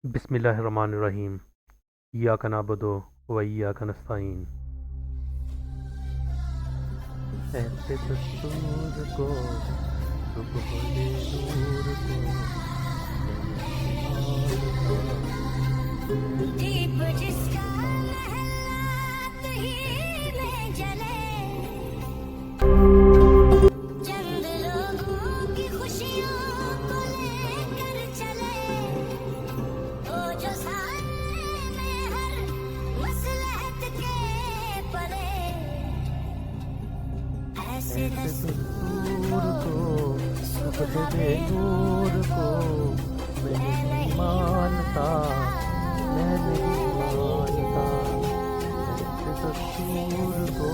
बिस्मिल्लाहिर्रहमानिर्रहीम। इय्याका नअबुदु व इय्याका नस्तईन। ऐसे दस्तूर को सुबह दे नूर को दीप जिसका महलात ही में जले, चंद लोगों की खुशियों को लेकर चले, वो जो सामने हर मसलहत के पले, ऐसे दस्तूर दस्तूर को सुबह सुबह दे नूर को मैं नहीं मानता, मैं नहीं मानता। ऐसे दस्तूर को